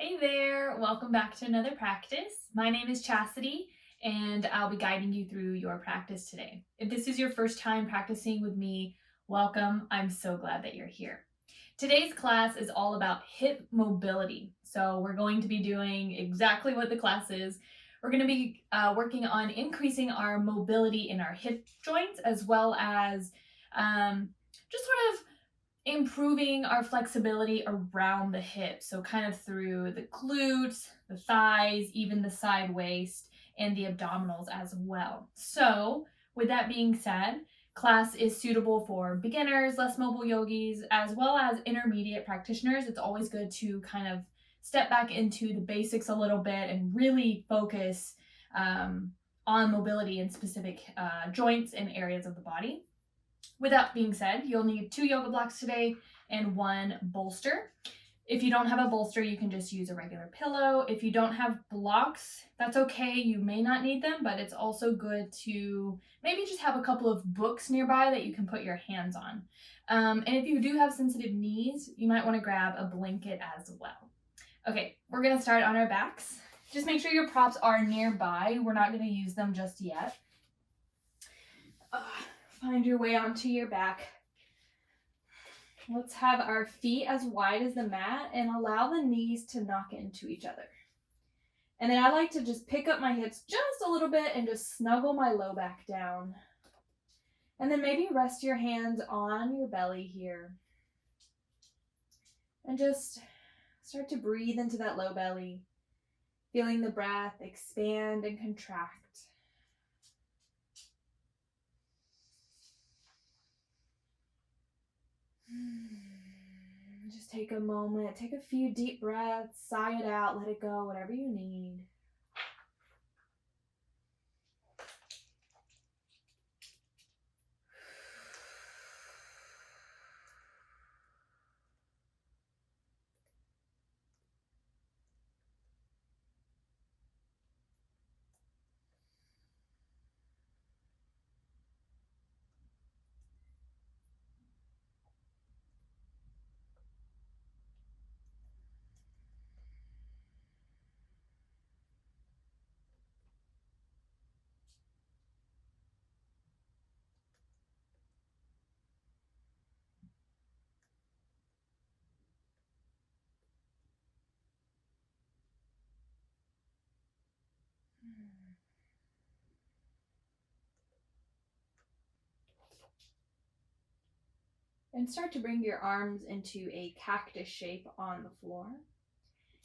Hey there, welcome back to another practice. My name is Chastity and I'll be guiding you through your practice today. If this is your first time practicing with me, welcome. I'm so glad that you're here. Today's class is all about hip mobility. So we're going to be doing exactly what the class is. We're going to be working on increasing our mobility in our hip joints as well as just sort of improving our flexibility around the hips. So, kind of through the glutes, the thighs, even the side waist, and the abdominals as well. So, with that being said, class is suitable for beginners, less mobile yogis, as well as intermediate practitioners. It's always good to kind of step back into the basics a little bit and really focus on mobility in specific joints and areas of the body. With that being said, you'll need 2 yoga blocks today and 1 bolster. If you don't have a bolster, you can just use a regular pillow. If you don't have blocks, that's okay. You may not need them, but it's also good to maybe just have a couple of books nearby that you can put your hands on. And if you do have sensitive knees, you might want to grab a blanket as well. Okay, we're going to start on our backs. Just make sure your props are nearby. We're not going to use them just yet. Find your way onto your back. Let's have our feet as wide as the mat and allow the knees to knock into each other. And then I like to just pick up my hips just a little bit and just snuggle my low back down. And then maybe rest your hands on your belly here. And just start to breathe into that low belly, feeling the breath expand and contract. Just take a moment, take a few deep breaths, sigh it out, let it go, whatever you need. And start to bring your arms into a cactus shape on the floor.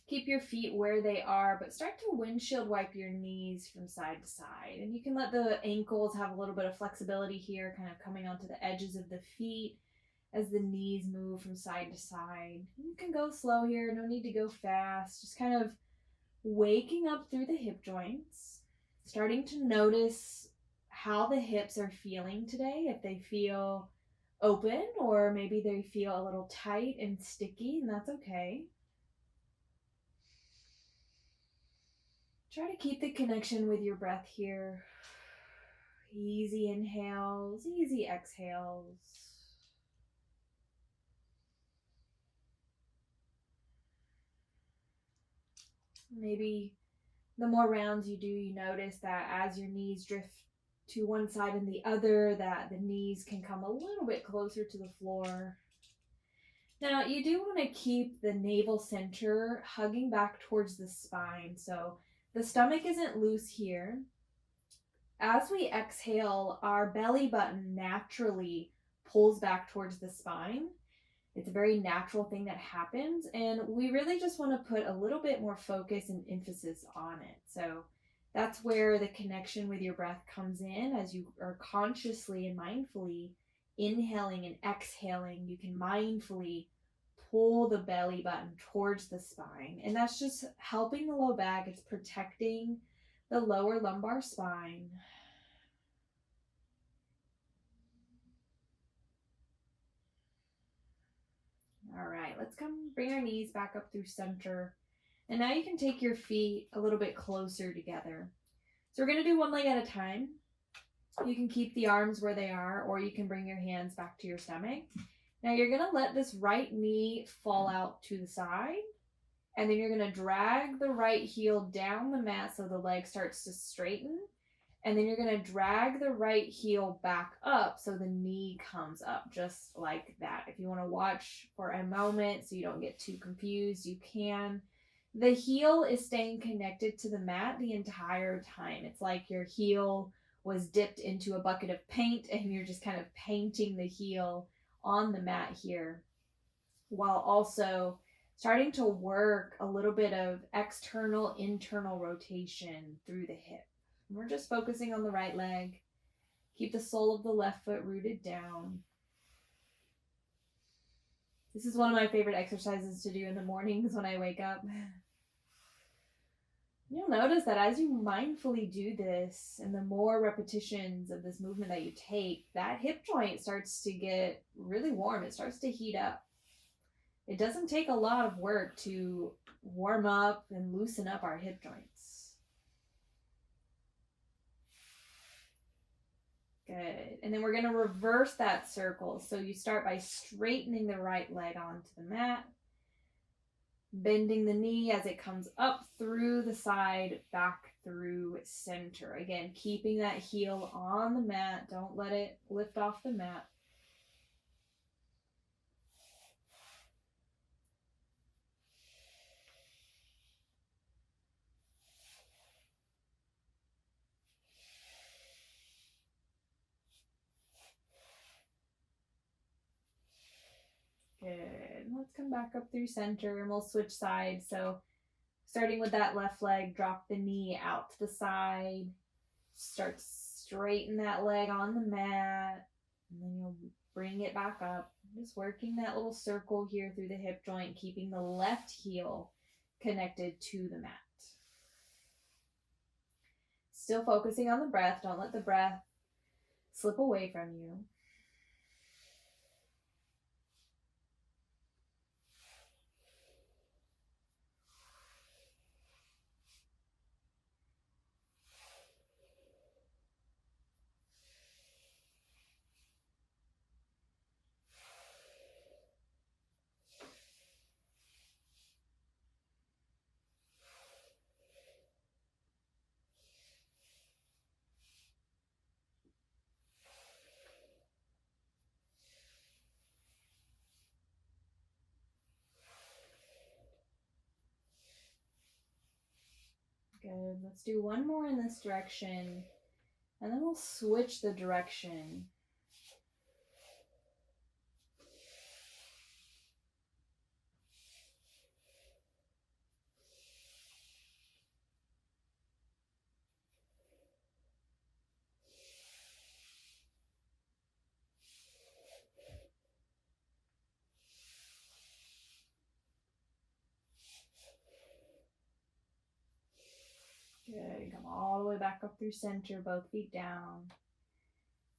Keep your feet where they are, but start to windshield wipe your knees from side to side. And you can let the ankles have a little bit of flexibility here, kind of coming onto the edges of the feet as the knees move from side to side. You can go slow here, no need to go fast. Just kind of waking up through the hip joints, starting to notice how the hips are feeling today, if they feel open or maybe they feel a little tight and sticky, and that's okay. Try to keep the connection with your breath here. Easy inhales, easy exhales. Maybe the more rounds you do, you notice that as your knees drift to one side and the other, that the knees can come a little bit closer to the floor. Now, you do want to keep the navel center hugging back towards the spine, so the stomach isn't loose here. As we exhale, our belly button naturally pulls back towards the spine. It's a very natural thing that happens, and we really just want to put a little bit more focus and emphasis on it. So that's where the connection with your breath comes in. As you are consciously and mindfully inhaling and exhaling, you can mindfully pull the belly button towards the spine. And that's just helping the low back. It's protecting the lower lumbar spine. All right, let's come bring our knees back up through center. And now you can take your feet a little bit closer together. So we're going to do one leg at a time. You can keep the arms where they are, or you can bring your hands back to your stomach. Now you're going to let this right knee fall out to the side. And then you're going to drag the right heel down the mat so the leg starts to straighten. And then you're going to drag the right heel back up so the knee comes up, just like that. If you want to watch for a moment so you don't get too confused, you can. The heel is staying connected to the mat the entire time. It's like your heel was dipped into a bucket of paint and you're just kind of painting the heel on the mat here, while also starting to work a little bit of external internal rotation through the hip. We're just focusing on the right leg. Keep the sole of the left foot rooted down. This is one of my favorite exercises to do in the mornings when I wake up. You'll notice that as you mindfully do this, and the more repetitions of this movement that you take, that hip joint starts to get really warm. It starts to heat up. It doesn't take a lot of work to warm up and loosen up our hip joints. Good. And then we're going to reverse that circle. So you start by straightening the right leg onto the mat, bending the knee as it comes up through the side, back through center. Again, keeping that heel on the mat. Don't let it lift off the mat. Good. Let's come back up through center and we'll switch sides. So starting with that left leg, drop the knee out to the side. Start straighten that leg on the mat. And then you'll bring it back up. Just working that little circle here through the hip joint, keeping the left heel connected to the mat. Still focusing on the breath. Don't let the breath slip away from you. Good. Let's do one more in this direction, and then we'll switch the direction. Good. Come all the way back up through center, both feet down.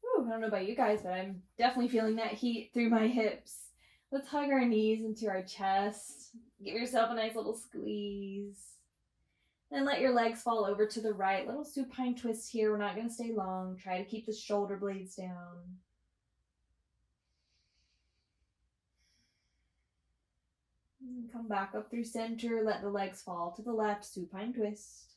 Ooh, I don't know about you guys, but I'm definitely feeling that heat through my hips. Let's hug our knees into our chest. Give yourself a nice little squeeze. Then let your legs fall over to the right. Little supine twist here. We're not going to stay long. Try to keep the shoulder blades down. And come back up through center. Let the legs fall to the left. Supine twist.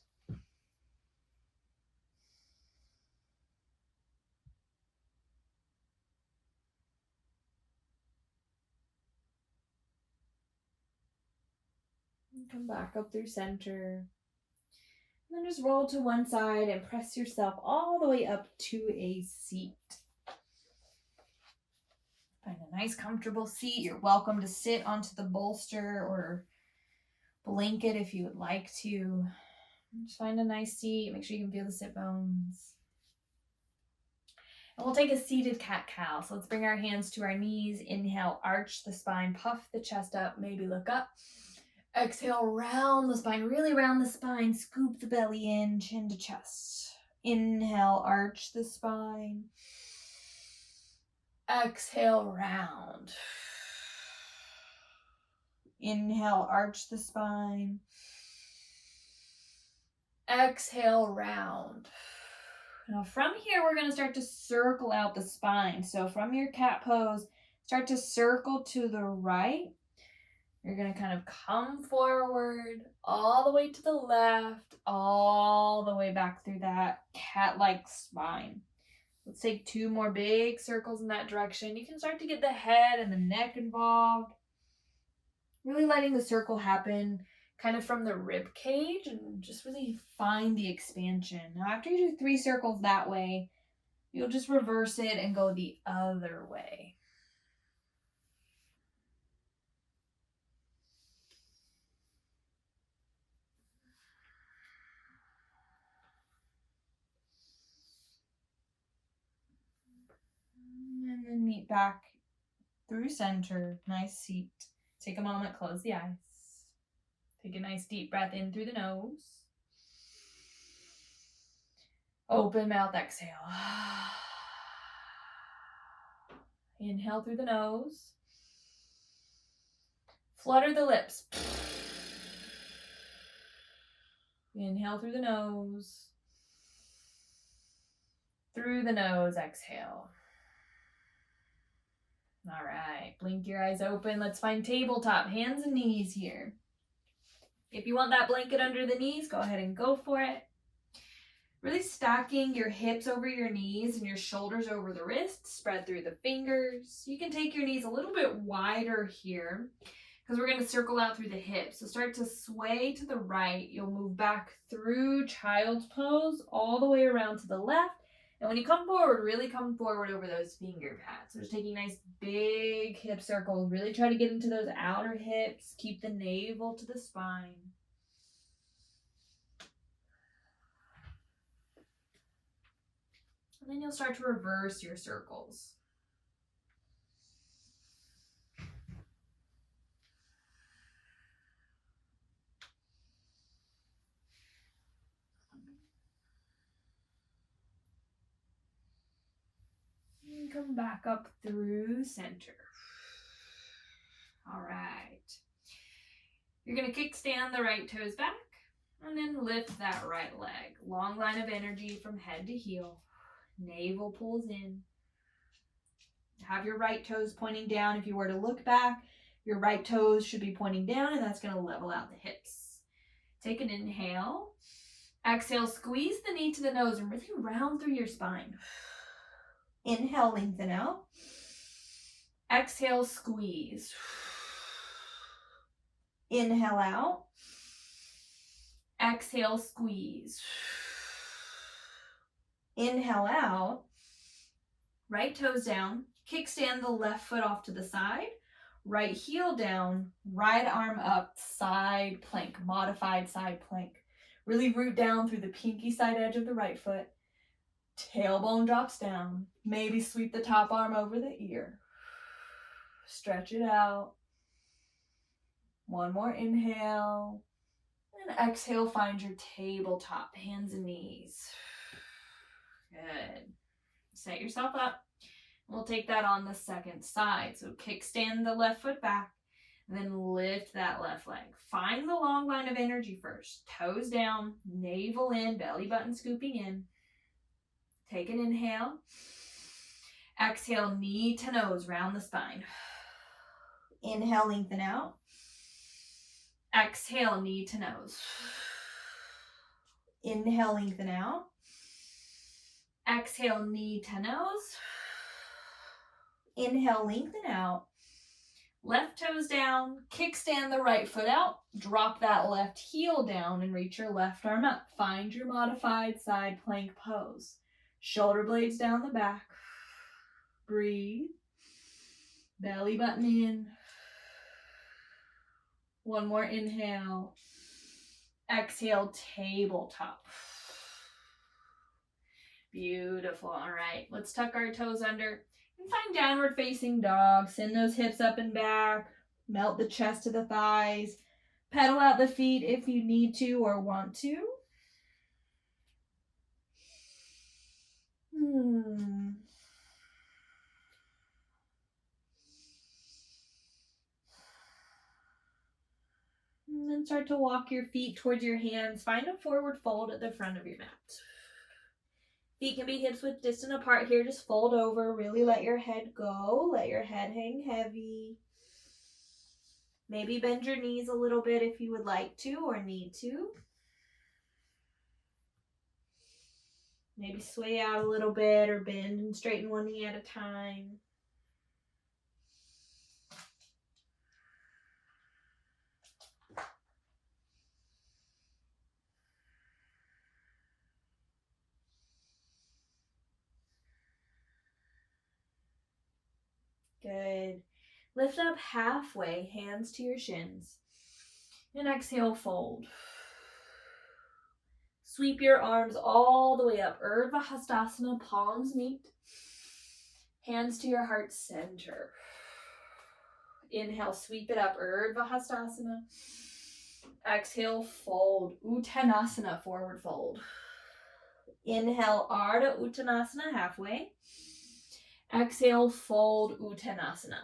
And come back up through center. And then just roll to one side and press yourself all the way up to a seat. Find a nice comfortable seat. You're welcome to sit onto the bolster or blanket if you would like to. Just find a nice seat. Make sure you can feel the sit bones. And we'll take a seated cat-cow. So let's bring our hands to our knees. Inhale, arch the spine, puff the chest up, maybe look up. Exhale, round the spine, really round the spine. Scoop the belly in, chin to chest. Inhale, arch the spine. Exhale, round. Inhale, arch the spine. Exhale, round. Now from here, we're going to start to circle out the spine. So from your cat pose, start to circle to the right. You're going to kind of come forward all the way to the left, all the way back through that cat-like spine. Let's take 2 more big circles in that direction. You can start to get the head and the neck involved. Really letting the circle happen kind of from the rib cage and just really find the expansion. Now, after you do 3 circles that way, you'll just reverse it and go the other way. And then meet back through center. Nice seat. Take a moment, close the eyes. Take a nice deep breath in through the nose. Open mouth, exhale. Inhale through the nose. Flutter the lips. Inhale through the nose. Through the nose, exhale. All right, blink your eyes open. Let's find tabletop, hands and knees here. If you want that blanket under the knees, go ahead and go for it. Really stacking your hips over your knees and your shoulders over the wrists. Spread through the fingers. You can take your knees a little bit wider here because we're going to circle out through the hips. So start to sway to the right. You'll move back through child's pose all the way around to the left. And when you come forward, really come forward over those finger pads. So just taking nice big hip circles. Really try to get into those outer hips. Keep the navel to the spine. And then you'll start to reverse your circles. And come back up through center. All right. You're going to kickstand the right toes back and then lift that right leg. Long line of energy from head to heel. Navel pulls in. Have your right toes pointing down. If you were to look back, your right toes should be pointing down, and that's going to level out the hips. Take an inhale. Exhale, squeeze the knee to the nose and really round through your spine. Inhale, lengthen out. Exhale, squeeze. Inhale out. Exhale, squeeze. Inhale out. Right toes down. Kickstand the left foot off to the side. Right heel down. Right arm up. Side plank. Modified side plank. Really root down through the pinky side edge of the right foot. Tailbone drops down. Maybe sweep the top arm over the ear. Stretch it out. One more inhale. And exhale, find your tabletop, hands and knees. Good. Set yourself up. We'll take that on the second side. So kickstand the left foot back, and then lift that left leg. Find the long line of energy first. Toes down, navel in, belly button scooping in. Take an inhale. Exhale, knee to nose, round the spine. Inhale, lengthen out. Exhale, knee to nose. Inhale, lengthen out. Exhale, knee to nose. Inhale, lengthen out. Left toes down, kickstand the right foot out, drop that left heel down and reach your left arm up. Find your modified side plank pose. Shoulder blades down the back. Breathe. Belly button in. One more inhale. Exhale, tabletop. Beautiful. All right, let's tuck our toes under and find downward facing dog. Send those hips up and back. Melt the chest to the thighs. Pedal out the feet if you need to or want to. And then start to walk your feet towards your hands. Find a forward fold at the front of your mat. Feet can be hips width distant apart here. Just fold over. Really let your head go. Let your head hang heavy. Maybe bend your knees a little bit if you would like to or need to. Maybe sway out a little bit or bend and straighten one knee at a time. Good. Lift up halfway, hands to your shins. And exhale, fold. Sweep your arms all the way up. Urdhva Hastasana, palms meet. Hands to your heart center. Inhale, sweep it up. Urdhva Hastasana. Exhale, fold. Uttanasana, forward fold. Inhale, Ardha Uttanasana, halfway. Exhale, fold Uttanasana.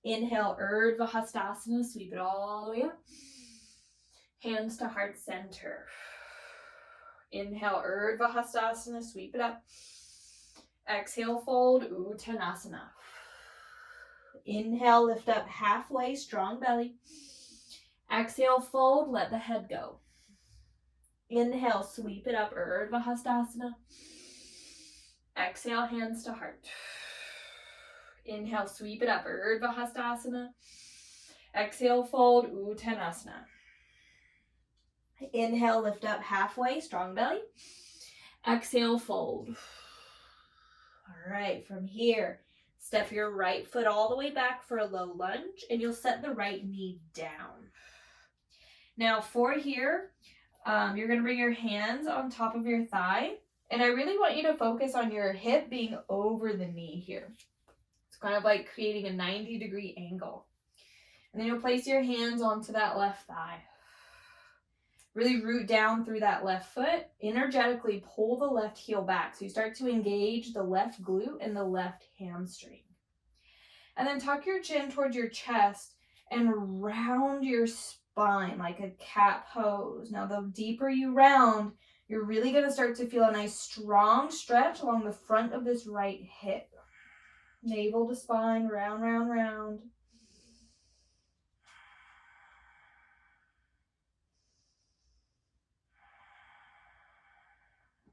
Inhale, Urdhva Hastasana, sweep it all the way up. Hands to heart center. Inhale, Urdhva Hastasana, sweep it up. Exhale, fold Uttanasana. Inhale, lift up halfway, strong belly. Exhale, fold, let the head go. Inhale, sweep it up, Urdhva Hastasana. Exhale, hands to heart. Inhale, sweep it up, Urdhva Hastasana. Exhale, fold Uttanasana. Inhale, lift up halfway, strong belly. Exhale, fold. All right, from here, step your right foot all the way back for a low lunge, and you'll set the right knee down. Now for here, you're going to bring your hands on top of your thigh, and I really want you to focus on your hip being over the knee here. It's kind of like creating a 90-degree angle. And then you'll place your hands onto that left thigh. Really root down through that left foot. Energetically pull the left heel back. So you start to engage the left glute and the left hamstring. And then tuck your chin towards your chest and round your spine like a cat pose. Now, the deeper you round, you're really going to start to feel a nice strong stretch along the front of this right hip. Navel to spine, round, round, round.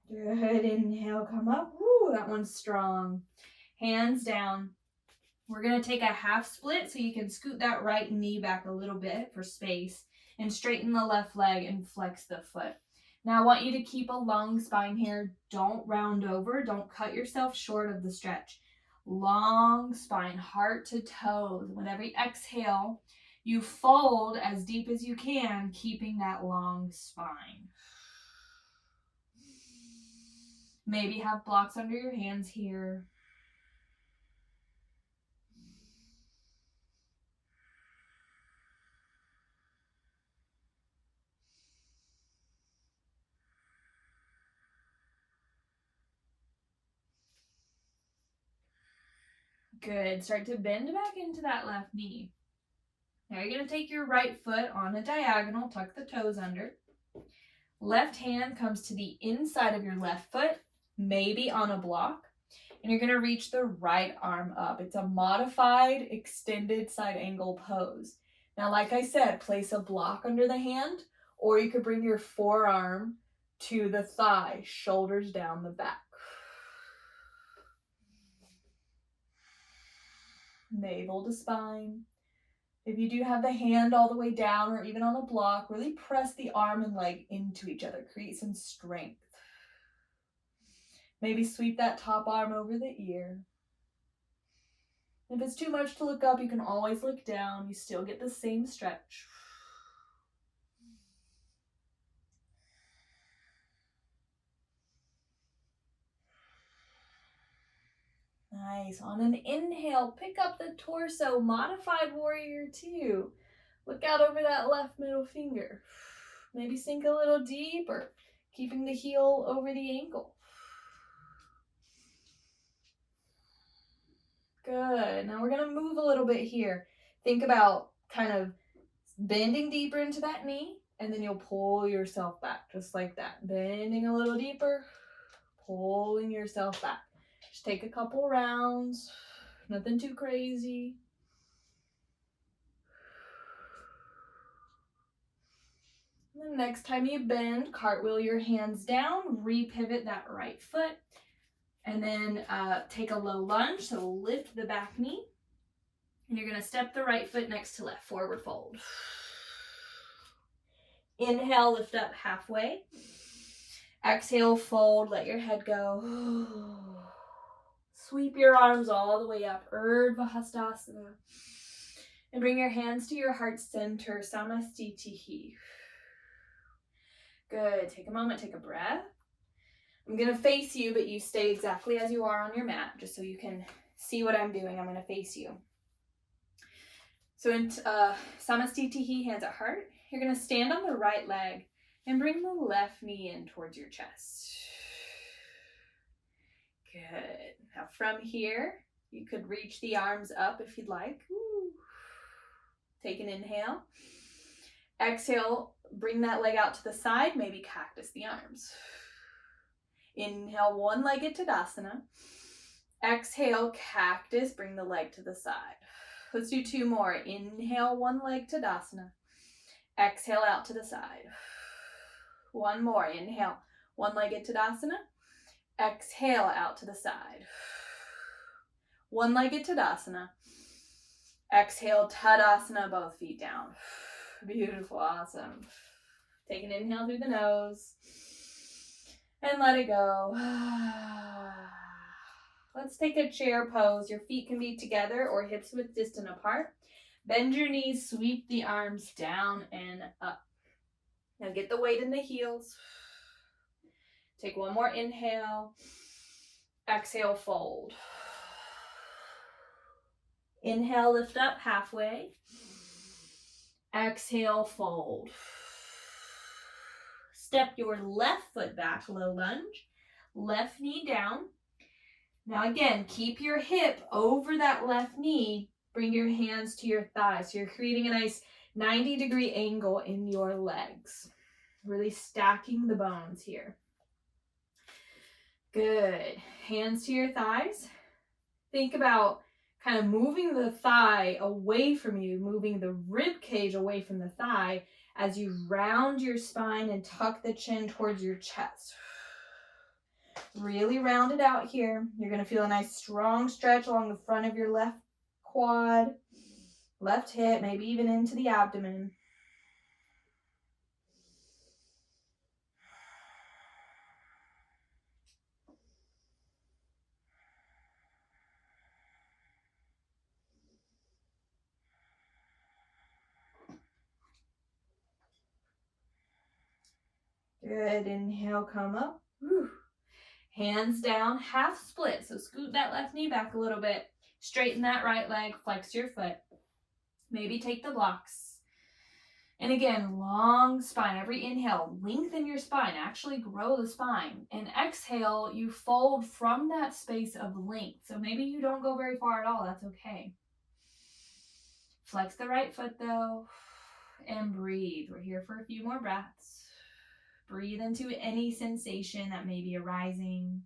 Good. Inhale, come up. Woo, that one's strong. Hands down. We're going to take a half split so you can scoot that right knee back a little bit for space and straighten the left leg and flex the foot. Now I want you to keep a long spine here. Don't round over. Don't cut yourself short of the stretch. Long spine, heart to toes. With every exhale, you fold as deep as you can, keeping that long spine. Maybe have blocks under your hands here. Good. Start to bend back into that left knee. Now you're going to take your right foot on a diagonal, tuck the toes under. Left hand comes to the inside of your left foot, maybe on a block, and you're going to reach the right arm up. It's a modified extended side angle pose. Now, like I said, place a block under the hand, or you could bring your forearm to the thigh, shoulders down the back. Navel to spine. If you do have the hand all the way down or even on a block, really press the arm and leg into each other. Create some strength. Maybe sweep that top arm over the ear. If it's too much to look up, you can always look down. You still get the same stretch. Nice. On an inhale, pick up the torso, modified warrior two. Look out over that left middle finger. Maybe sink a little deeper, keeping the heel over the ankle. Good. Now we're going to move a little bit here. Think about kind of bending deeper into that knee, and then you'll pull yourself back, just like that. Bending a little deeper, pulling yourself back. Just take a couple rounds, nothing too crazy. The next time you bend, cartwheel your hands down, repivot that right foot, and then take a low lunge, so lift the back knee, and you're gonna step the right foot next to left, forward fold. Inhale, lift up halfway. Exhale, fold, let your head go. Sweep your arms all the way up, Urdhva Hastasana. And bring your hands to your heart center, Samastitihi. Good, take a moment, take a breath. I'm gonna face you, but you stay exactly as you are on your mat, just so you can see what I'm doing. I'm gonna face you. So in Samastitihi, hands at heart, you're gonna stand on the right leg and bring the left knee in towards your chest. Good. Now from here, you could reach the arms up if you'd like. Woo. Take an inhale. Exhale, bring that leg out to the side, maybe cactus the arms. Inhale, one-legged Tadasana. Exhale, cactus, bring the leg to the side. Let's do two more. Inhale, one leg Tadasana. Exhale out to the side. One more. Inhale, one-legged Tadasana. Exhale out to the side. One-legged Tadasana. Exhale, Tadasana, both feet down. Beautiful, awesome. Take an inhale through the nose and let it go. Let's take a chair pose. Your feet can be together or hips width distant apart. Bend your knees, sweep the arms down and up. Now get the weight in the heels. Take one more inhale. Exhale, fold. Inhale, lift up halfway. Exhale, fold. Step your left foot back, low lunge. Left knee down. Now again, keep your hip over that left knee. Bring your hands to your thighs. So you're creating a nice 90-degree angle in your legs. Really stacking the bones here. Good. Hands to your thighs. Think about kind of moving the thigh away from you, moving the rib cage away from the thigh as you round your spine and tuck the chin towards your chest. Really round it out here. You're going to feel a nice strong stretch along the front of your left quad, left hip, maybe even into the abdomen. Good. Inhale, come up. Whew. Hands down, half split. So scoot that left knee back a little bit. Straighten that right leg, flex your foot. Maybe take the blocks. And again, long spine. Every inhale, lengthen your spine. Actually grow the spine. And exhale, you fold from that space of length. So maybe you don't go very far at all. That's okay. Flex the right foot though. And breathe. We're here for a few more breaths. Breathe into any sensation that may be arising.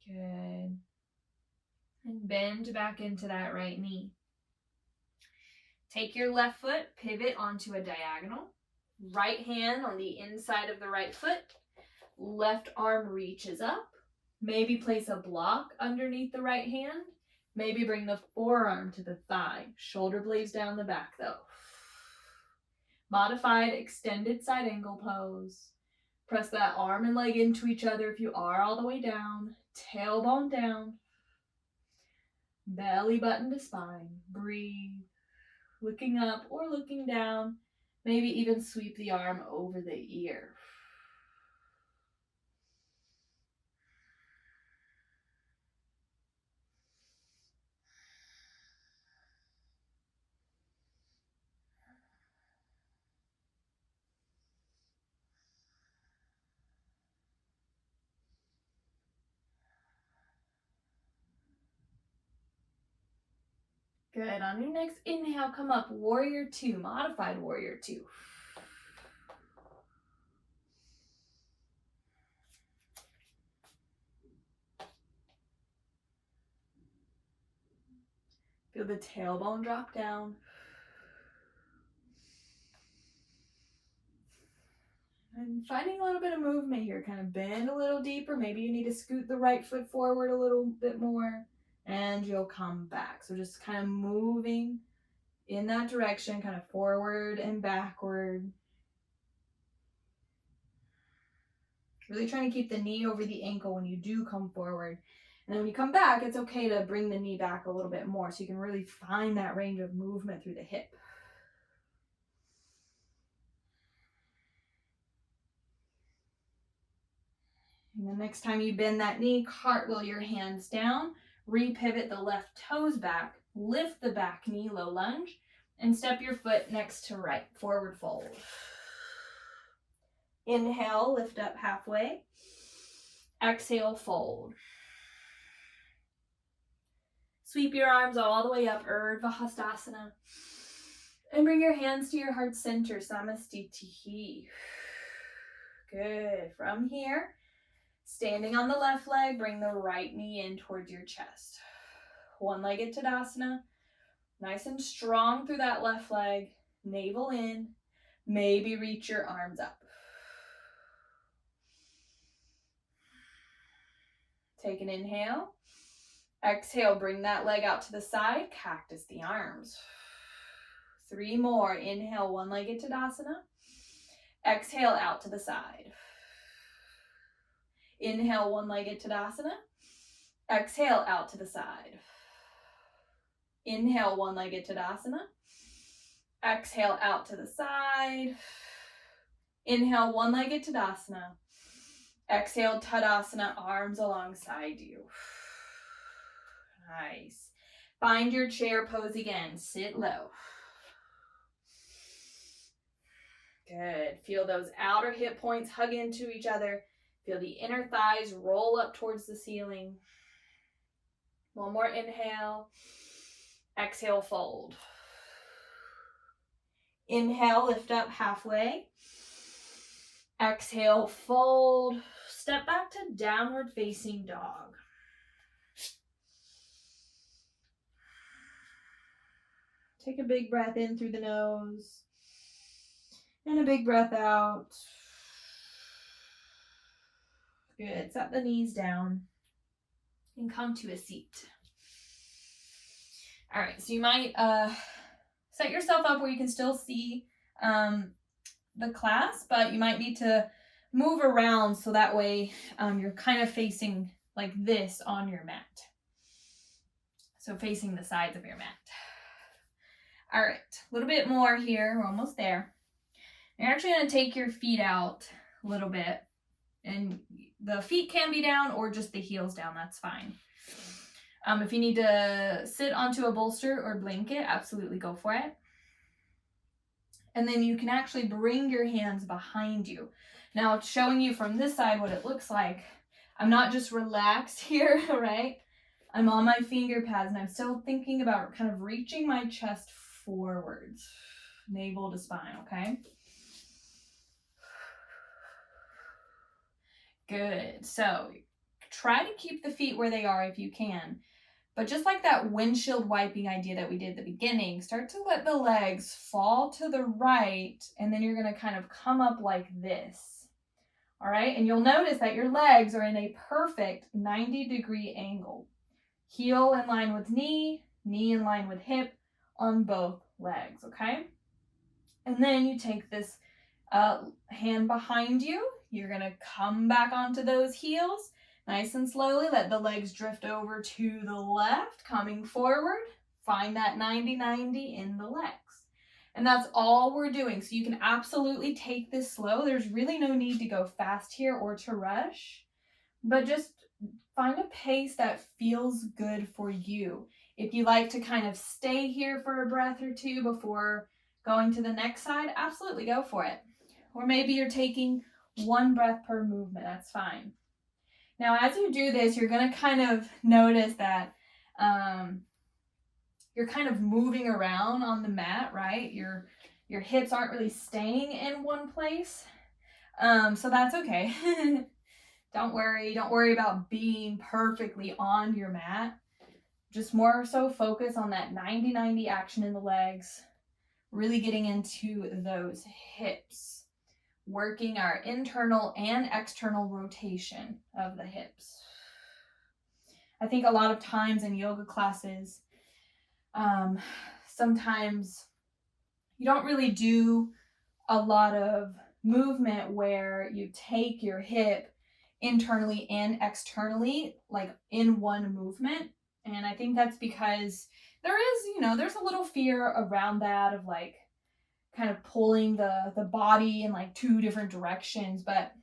Good. And bend back into that right knee. Take your left foot, pivot onto a diagonal. Right hand on the inside of the right foot. Left arm reaches up. Maybe place a block underneath the right hand. Maybe bring the forearm to the thigh. Shoulder blades down the back though. Modified extended side angle pose. Press that arm and leg into each other if you are all the way down. Tailbone down. Belly button to spine. Breathe. Looking up or looking down. Maybe even sweep the arm over the ear. Good. On your next inhale, come up, warrior two, modified warrior two. Feel the tailbone drop down. And finding a little bit of movement here, kind of bend a little deeper. Maybe you need to scoot the right foot forward a little bit more, and you'll come back. So just kind of moving in that direction, kind of forward and backward. Really trying to keep the knee over the ankle when you do come forward. And then when you come back, it's okay to bring the knee back a little bit more so you can really find that range of movement through the hip. And the next time you bend that knee, cartwheel your hands down, repivot the left toes back, lift the back knee, low lunge, and step your foot next to right, forward fold. Inhale, lift up halfway. Exhale, fold. Sweep your arms all the way up, Urdhva Hastasana. And bring your hands to your heart center, Samastitihi. Good. From here, standing on the left leg, bring the right knee in towards your chest. One-legged Tadasana. Nice and strong through that left leg. Navel in. Maybe reach your arms up. Take an inhale. Exhale, bring that leg out to the side. Cactus the arms. 3 more. Inhale, one-legged Tadasana. Exhale, out to the side. Inhale, one-legged Tadasana. Exhale, out to the side. Inhale, one-legged Tadasana. Exhale, out to the side. Inhale, one-legged Tadasana. Exhale, Tadasana, arms alongside you. Nice. Find your chair pose again. Sit low. Good. Feel those outer hip points hug into each other. Feel the inner thighs roll up towards the ceiling. One more inhale. Exhale, fold. Inhale, lift up halfway. Exhale, fold. Step back to downward facing dog. Take a big breath in through the nose. And a big breath out. Good. Set the knees down. And come to a seat. All right, so you might set yourself up where you can still see the class, but you might need to move around so that way you're kind of facing like this on your mat. So facing the sides of your mat. All right, a little bit more here. We're almost there. You're actually going to take your feet out a little bit, and the feet can be down or just the heels down. That's fine. If you need to sit onto a bolster or blanket, absolutely go for it. And then you can actually bring your hands behind you. Now it's showing you from this side what it looks like. I'm not just relaxed here, right? I'm on my finger pads and I'm still thinking about kind of reaching my chest forwards, navel to spine, okay? Good. So try to keep the feet where they are if you can. But just like that windshield wiping idea that we did at the beginning, start to let the legs fall to the right, and then you're going to kind of come up like this. All right, and you'll notice that your legs are in a perfect 90-degree angle. Heel in line with knee, knee in line with hip on both legs, okay? And then you take this hand behind you. You're going to come back onto those heels. Nice and slowly, let the legs drift over to the left, coming forward. Find that 90-90 in the legs. And that's all we're doing. So you can absolutely take this slow. There's really no need to go fast here or to rush, but just find a pace that feels good for you. If you like to kind of stay here for a breath or two before going to the next side, absolutely go for it. Or maybe you're taking one breath per movement. That's fine. Now, as you do this, you're going to kind of notice that you're kind of moving around on the mat, right? Your hips aren't really staying in one place. So that's okay. Don't worry about being perfectly on your mat. Just more so focus on that 90-90 action in the legs, really getting into those hips, working our internal and external rotation of the hips. I think a lot of times in yoga classes, sometimes you don't really do a lot of movement where you take your hip internally and externally, like in one movement. And I think that's because there's a little fear around that of like kind of pulling the body in like two different directions. But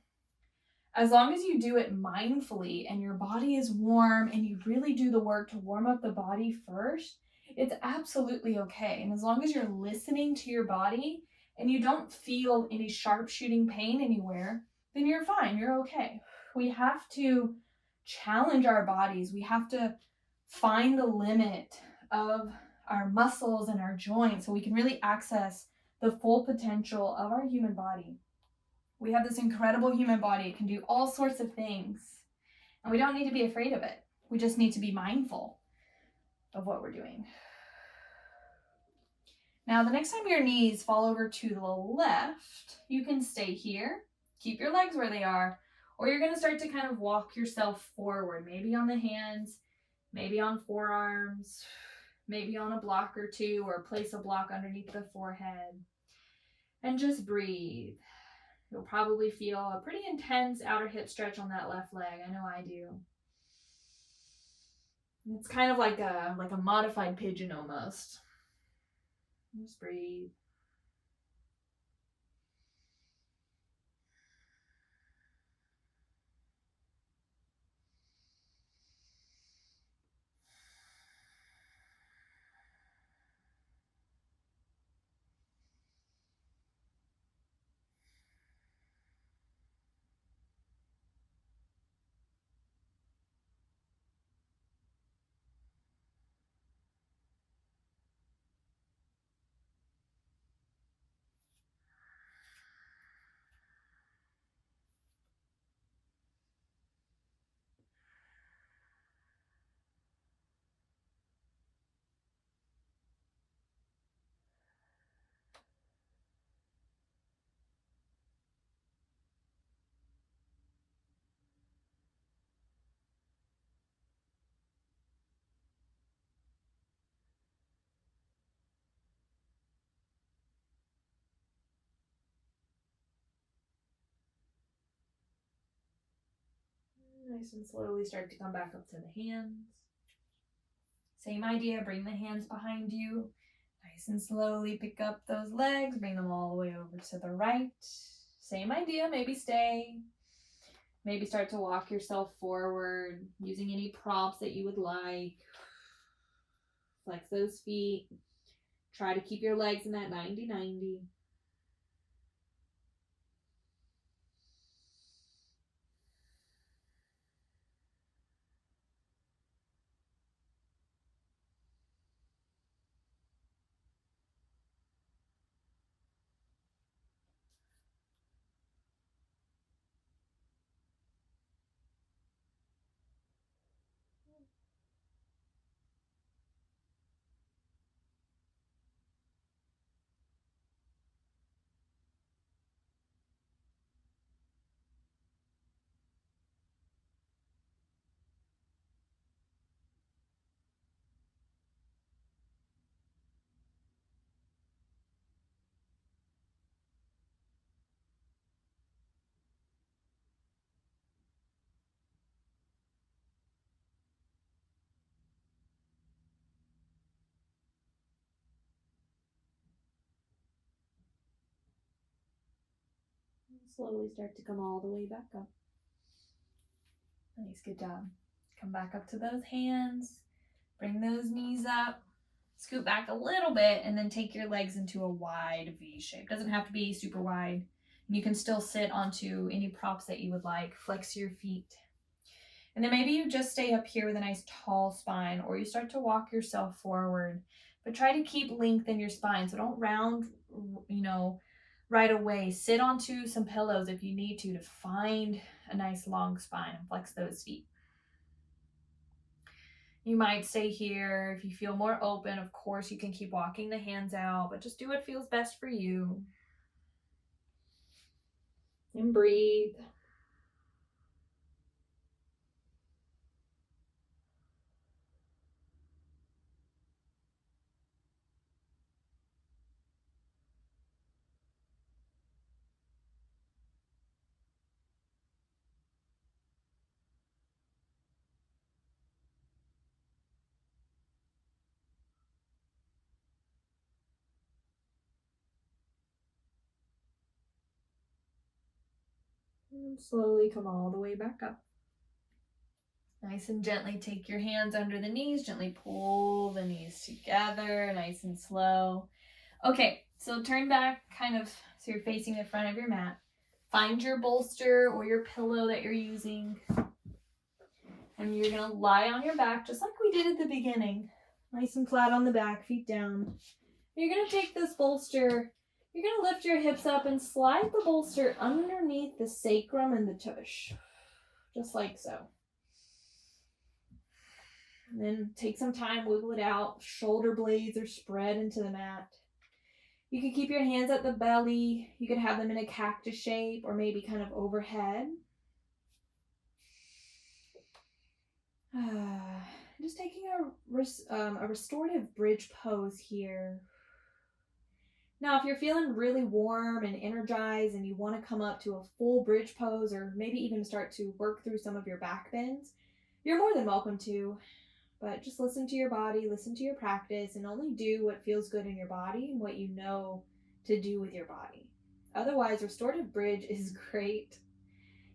as long as you do it mindfully and your body is warm and you really do the work to warm up the body first, it's absolutely okay. And as long as you're listening to your body and you don't feel any sharp shooting pain anywhere, then you're fine. You're okay. We have to challenge our bodies. We have to find the limit of our muscles and our joints so we can really access the full potential of our human body. We have this incredible human body. It can do all sorts of things. And we don't need to be afraid of it. We just need to be mindful of what we're doing. Now, the next time your knees fall over to the left, you can stay here, keep your legs where they are, or you're going to start to kind of walk yourself forward, maybe on the hands, maybe on forearms, maybe on a block or two, or place a block underneath the forehead. And just breathe. You'll probably feel a pretty intense outer hip stretch on that left leg. I know I do. It's kind of like a modified pigeon almost. Just breathe. Nice and slowly start to come back up to the hands. Same idea, bring the hands behind you. Nice and slowly pick up those legs, bring them all the way over to the right. Same idea, maybe stay. Maybe start to walk yourself forward using any props that you would like. Flex those feet. Try to keep your legs in that 90-90. Slowly start to come all the way back up. Nice, good job. Come back up to those hands. Bring those knees up. Scoot back a little bit and then take your legs into a wide V shape. Doesn't have to be super wide. You can still sit onto any props that you would like. Flex your feet. And then maybe you just stay up here with a nice tall spine, or you start to walk yourself forward. But try to keep length in your spine. So don't round, you know, right away. Sit onto some pillows if you need to find a nice long spine and flex those feet. You might stay here. If you feel more open, of course, you can keep walking the hands out, but just do what feels best for you. And breathe. And slowly come all the way back up. Nice and gently take your hands under the knees, gently pull the knees together, nice and slow. Okay, so turn back kind of so you're facing the front of your mat. Find your bolster or your pillow that you're using. And you're gonna lie on your back just like we did at the beginning. Nice and flat on the back, feet down. You're gonna take this bolster, you're gonna lift your hips up and slide the bolster underneath the sacrum and the tush. Just like so. And then take some time, wiggle it out. Shoulder blades are spread into the mat. You could keep your hands at the belly. You could have them in a cactus shape or maybe kind of overhead. Just taking a restorative bridge pose here. Now, if you're feeling really warm and energized and you want to come up to a full bridge pose or maybe even start to work through some of your back bends, you're more than welcome to. But just listen to your body, listen to your practice, and only do what feels good in your body and what you know to do with your body. Otherwise, restorative bridge is great.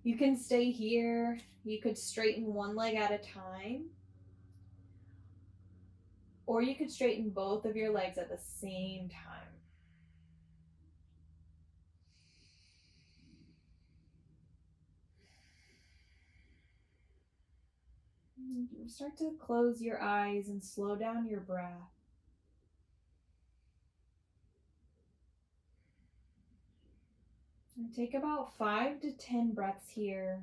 You can stay here. You could straighten one leg at a time. Or you could straighten both of your legs at the same time. Start to close your eyes and slow down your breath. And take about 5 to 10 breaths here.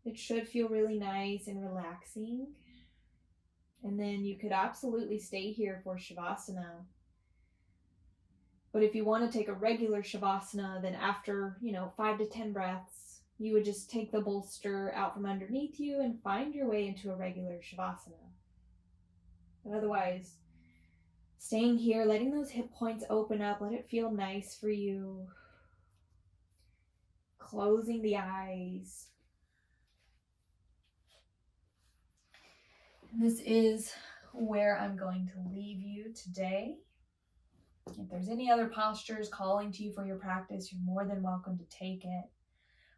It should feel really nice and relaxing. And then you could absolutely stay here for Shavasana. But if you want to take a regular Shavasana, then after, 5 to 10 breaths, you would just take the bolster out from underneath you and find your way into a regular Shavasana. But otherwise, staying here, letting those hip points open up, let it feel nice for you. Closing the eyes. This is where I'm going to leave you today. If there's any other postures calling to you for your practice, you're more than welcome to take it.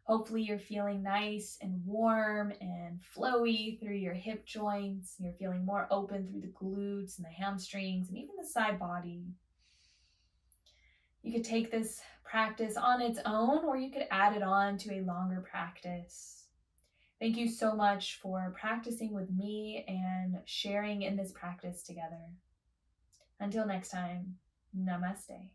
Hopefully you're feeling nice and warm and flowy through your hip joints. You're feeling more open through the glutes and the hamstrings and even the side body. You could take this practice on its own, or you could add it on to a longer practice. Thank you so much for practicing with me and sharing in this practice together. Until next time, namaste.